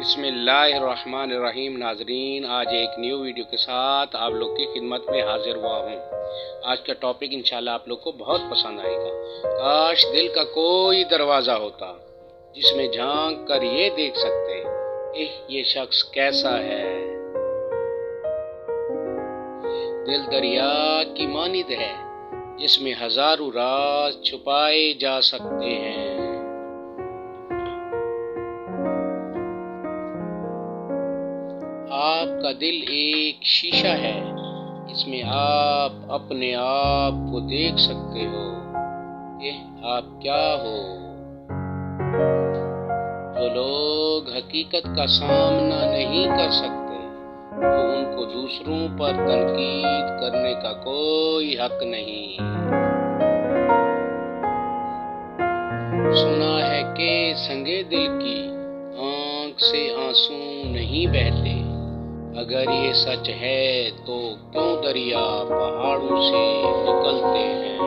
بسم اللہ الرحمن الرحیم۔ ناظرین، آج ایک نیو ویڈیو کے ساتھ آپ لوگ کی خدمت میں حاضر ہوا ہوں۔ آج کا ٹاپک انشاءاللہ آپ لوگ کو بہت پسند آئے گا۔ کاش دل کا کوئی دروازہ ہوتا جس میں جھانک کر یہ دیکھ سکتے کہ یہ شخص کیسا ہے۔ دل دریا کی مانند ہے جس میں ہزاروں راز چھپائے جا سکتے ہیں۔ آپ کا دل ایک شیشہ ہے، اس میں آپ اپنے آپ کو دیکھ سکتے ہو کہ آپ کیا ہو۔ جو لوگ حقیقت کا سامنا نہیں کر سکتے تو ان کو دوسروں پر تنقید کرنے کا کوئی حق نہیں۔ سنا ہے کہ سنگے دل کی آنکھ سے آنسو نہیں بہتے۔ اگر یہ سچ ہے تو کیوں دریا پہاڑوں سے نکلتے ہیں؟